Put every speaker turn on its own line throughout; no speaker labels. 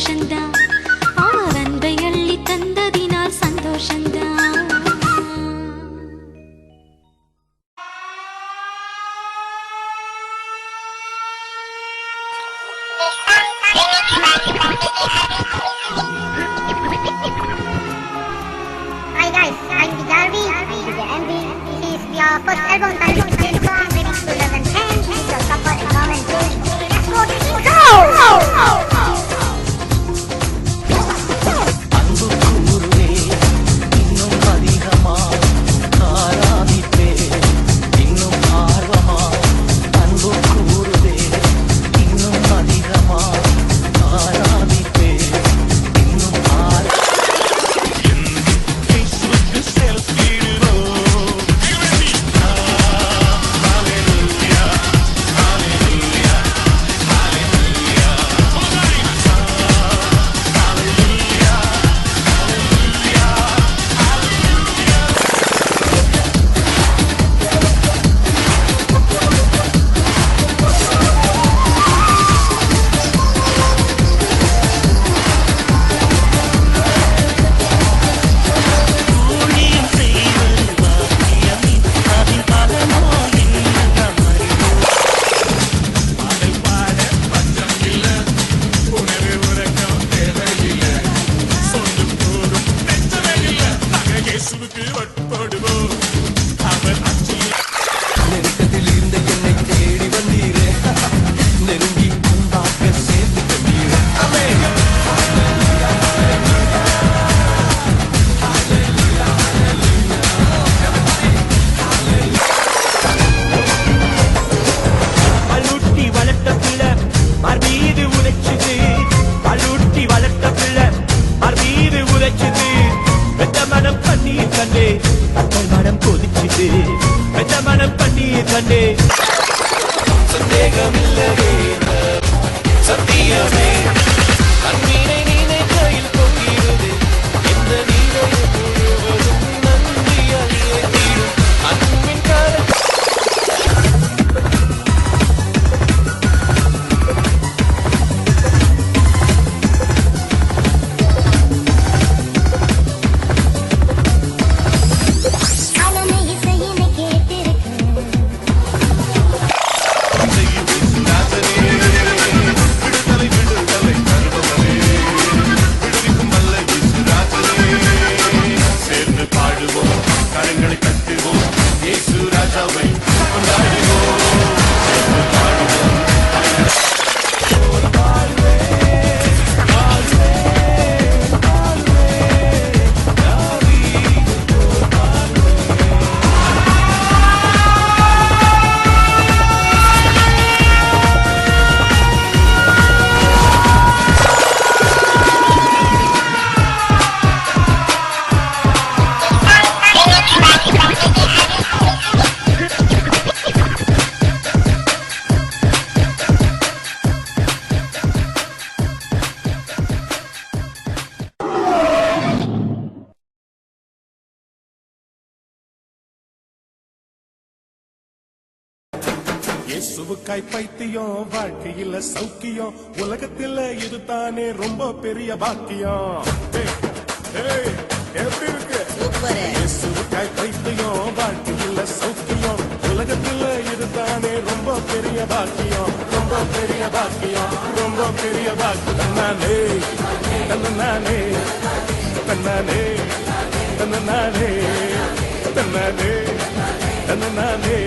சந்தோஷந்தான். அவர் அன்பை அள்ளி தந்ததினால் சந்தோஷந்தான்.
Hi guys, I'm the Darby. This is the MV. This is the first album titled Telegram released 2010. So support and comment, please. Let's go to the go!
இயேசுவுக்காய் பைத்தியம், வாழ்க்கையில சௌக்கியம், உலகத்துல இதுதானே ரொம்ப பெரிய பாக்கியம். எப்படி இருக்கு? இயேசுவுக்காய் பைத்தியம், வாழ்க்கையில சௌக்கியம், உலகத்துல இதுதானே ரொம்ப பெரிய பாக்கியம், ரொம்ப பெரிய பாக்கியம், ரொம்ப பெரிய பாக்கியம். தன்னானே தன்னானே தன்னானே தன்னானே தன்னானே தன்னானே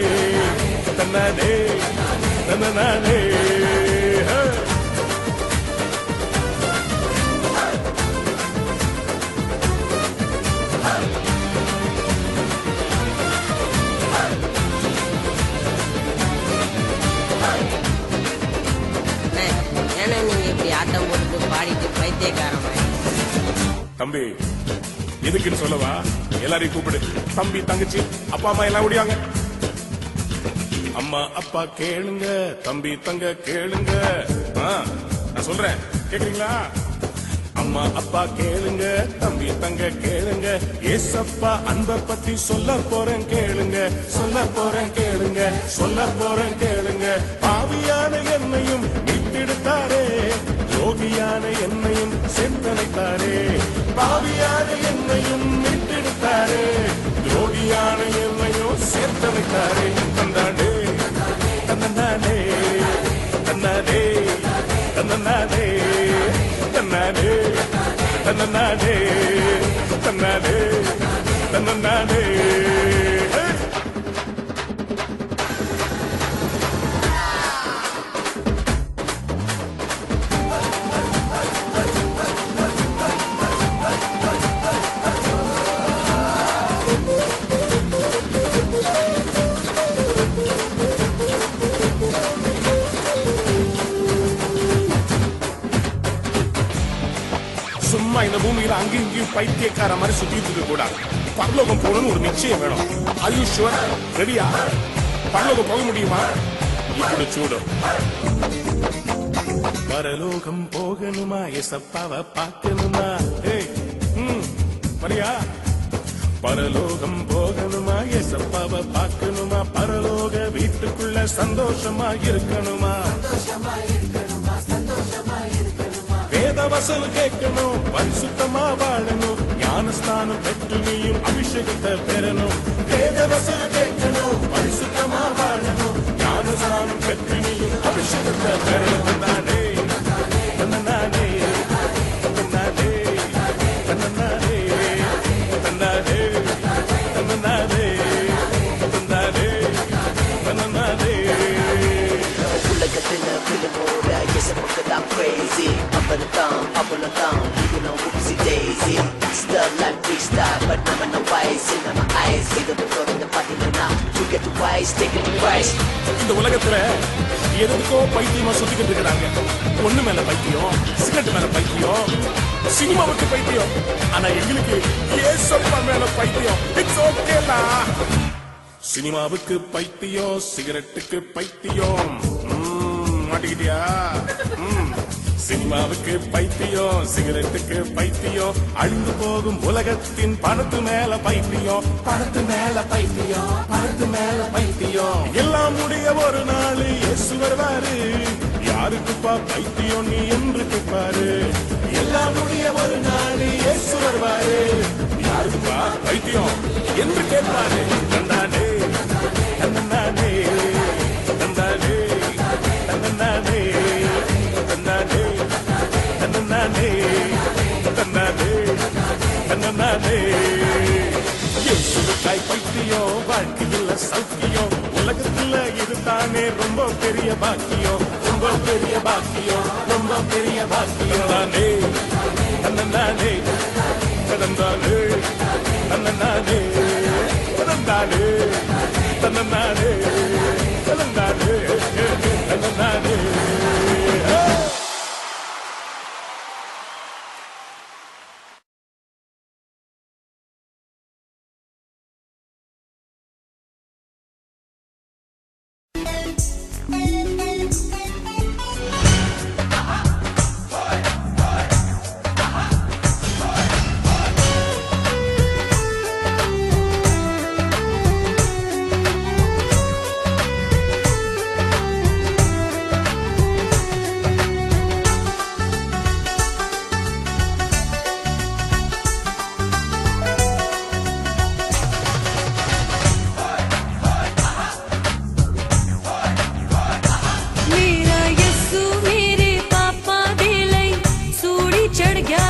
தன்னானே தன்னானே.
ஏன்னா நீங்க இப்படி ஆட்டம் போட்டு பாடிட்டு பைத்தியக்காரமா?
தம்பி எதுக்குன்னு சொல்லவா? எல்லாரையும் கூப்பிடு. தம்பி தங்கச்சி அப்பா அம்மா எல்லாம் ஓடியாங்க. அம்மா அப்பா கேளுங்க, தம்பி தங்க கேளுங்க. நான் சொல்றேன், கேக்குறீங்களா? அம்மா அப்பா கேளுங்க, தம்பி தங்க கேளுங்க. ஏசப்பா அன்பை பத்தி சொல்ல போறேன் கேளுங்க, சொல்ல போறேன் கேளுங்க, சொல்ல போறேன் கேளுங்க. பாவியான என்னையும் மீட்டெடுத்தாரே, துரோகியான என்னையும் சேர்த்தனைத்தாரே, பாவியான என்னையும் மீட்டெடுத்தாரே, துரோகியான என்னையும் சேர்த்தனைத்தாரே. தந்தானே தந்தானே தன்னானே தன்னானே தன்னானே தன்னானே தன்னானே தன்னானே. சும்மா இந்த பூமியில அங்கேயும் இங்கேயும் பைத்தியக்கார மாதிரி சுத்திட்டு இருக்க கூடாது. பரலோகம் போகணும்னு ஒரு நிச்சயம் வேணும். Are you sure? ரெடியா? பரலோகம் போக முடியுமா? இப்படி சூடு. பரலோகம் போகணுமா, ஏசப்பாவை பார்க்கணுமா? வரியா? பரலோகம் போகணுமா, ஏசப்பாவை பார்க்கணுமா? பரலோக வீட்டுக்குள்ள சந்தோஷமா இருக்கணுமா? வேதவசனம் கேட்கணும், பரிசுத்தமா வாழணும், ஞானஸ்தானம் பெற்று நீயும் அபிஷேகத்தை பெறணும். வேதவசனம் கேட்கணும், பரிசுத்தமா வாழணும், ஞானஸ்தானம் பெற்று நீயும் அபிஷேகத்தை பெறணும். தன்னானே தன்னானே தன்னானே தன்னானே தன்னானே தன்னானே தன்னானே தன்னானே.
உலகத்துல விழுமோட இசைப்பக்கதான் crazy. Up and down, even on whoopsie daisy. Still like freestyle, but never no wise. In my eyes, see the door in the party now. You get the wise, taking the price.
இந்த உலகத்துல எதுக்கோ பைத்தியமா சுத்திக்கிட்டு இருக்கிறாங்க. ஒண்ணு மேல பைத்தியம், cigarette மேல பைத்தியம், சினிமாவுக்கு பைத்தியம். ஆனா எங்களுக்கு ஏசப்பா மேல பைத்தியம். இட்ஸ் ஓகேலா. சினிமாவுக்கு பைத்தியம், சிகரெட்டுக்கு பைத்தியம். மாட்டிக்கிட்டியா? சினிமாவுக்கு பைத்தியம், சிகரெட்டுக்கு பைத்தியம், அழிந்து போகும் உலகத்தின் பணத்து மேல பைத்தியம், பணத்து மேல பைத்தியம், பணத்து மேல பைத்தியம். எல்லாம் முடிய ஒரு நாள் இயேசு வருவாரு. யாருக்குப்பா பைத்தியம் நீ என்று கேட்பாரு. எல்லாம் முடிய ஒரு நாள் இயேசு வருவாரு. யாருக்குப்பா பைத்தியம் என்று கேட்பாரு. தந்தானே தந்தானே தந்தானே தந்தானே தன்னானே தன்னானே தன்னானே தன்னானே. இயேசுவுக்காய் பைத்தியம், வாழ்க்கையில் சௌக்கியம், உலகத்துல இதுதானே ரொம்ப பெரிய பாக்கியம், ரொம்ப பெரிய பாக்கியம், ரொம்ப பெரிய பாக்கியம். தானே தன்னானே தன்னானே தன்னானே தன்னானே தன்னானே தன்னானே தன்னானே.
चढ़ गया